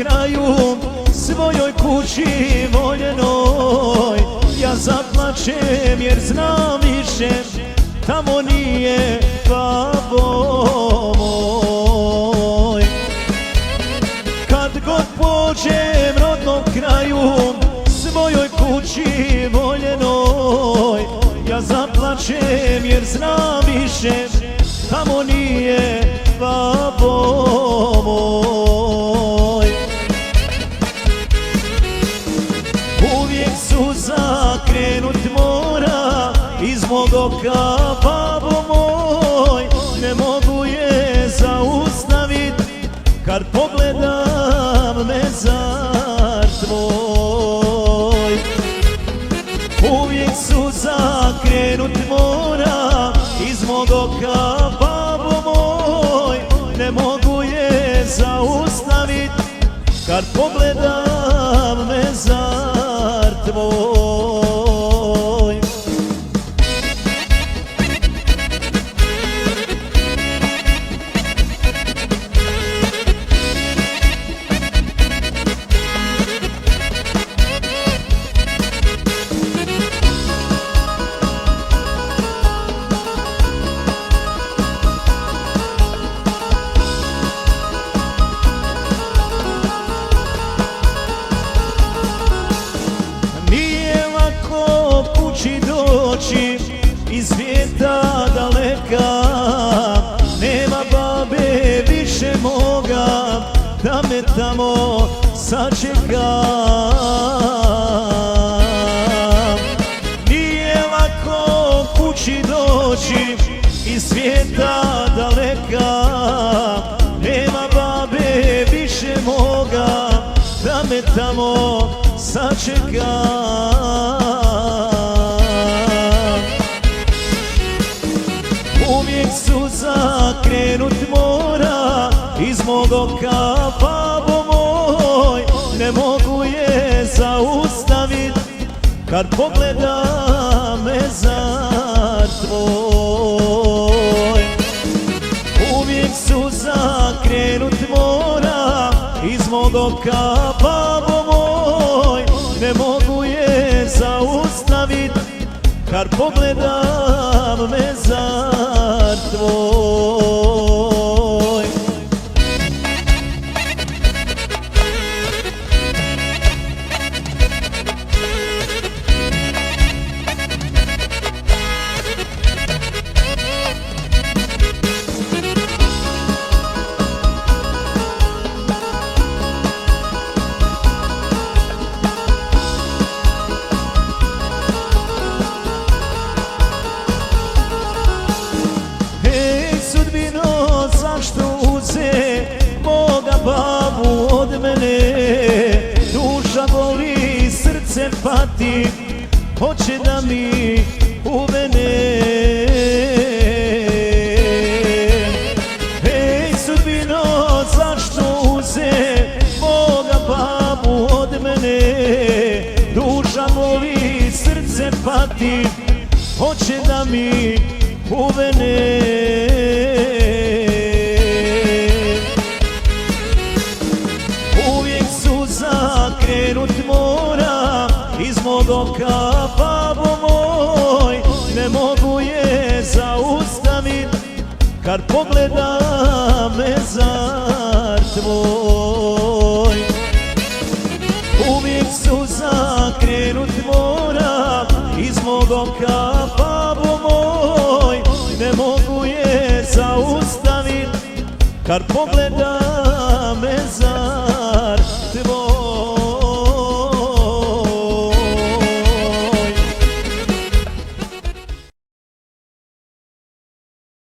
kraju svojoj kući voljenoj ja zaplačem jer znam više tamo nije babo moj. Kad god pođem rodnom kraju svojoj kući voljenoj ja zaplačem jer znam više tamo nije babo moj. Uvijek suza krenut mora iz mog oka babo moj, ne mogu je zaustavit kad pogledam mezar tvoj. Uvijek suza krenut mora iz mog oka babo moj, ne mogu je zaustavit kad pogledam mezar tvoj. Kući doći iz svijeta daleka, nema babe više moga da me tamo sačeka. Nije lako kući doći iz svijeta daleka, nema babe više moga da me tamo sačeka. Uvijek suza krenut mora iz mog oka babo moj, ne mogu je zaustavit kad pogledam mezar tvoj. Uvijek suza krenut mora iz mog oka babo moj, ne mogu je zaustavit kad pogledam mezar tvoj. Zašto uze moga babu od mene? Duša boli, srce pati, hoće da mi uvene. Ej sudbino, zašto uze moga babu od mene? Duša boli, srce pati, hoće da mi uvene. Krenut mora iz mog oka babo moj, ne mogu je zaustavit kad pogledam mezar tvoj. Uvijek suza krenut mora iz mog oka babo moj, ne mogu je zaustavit kad pogledam mezar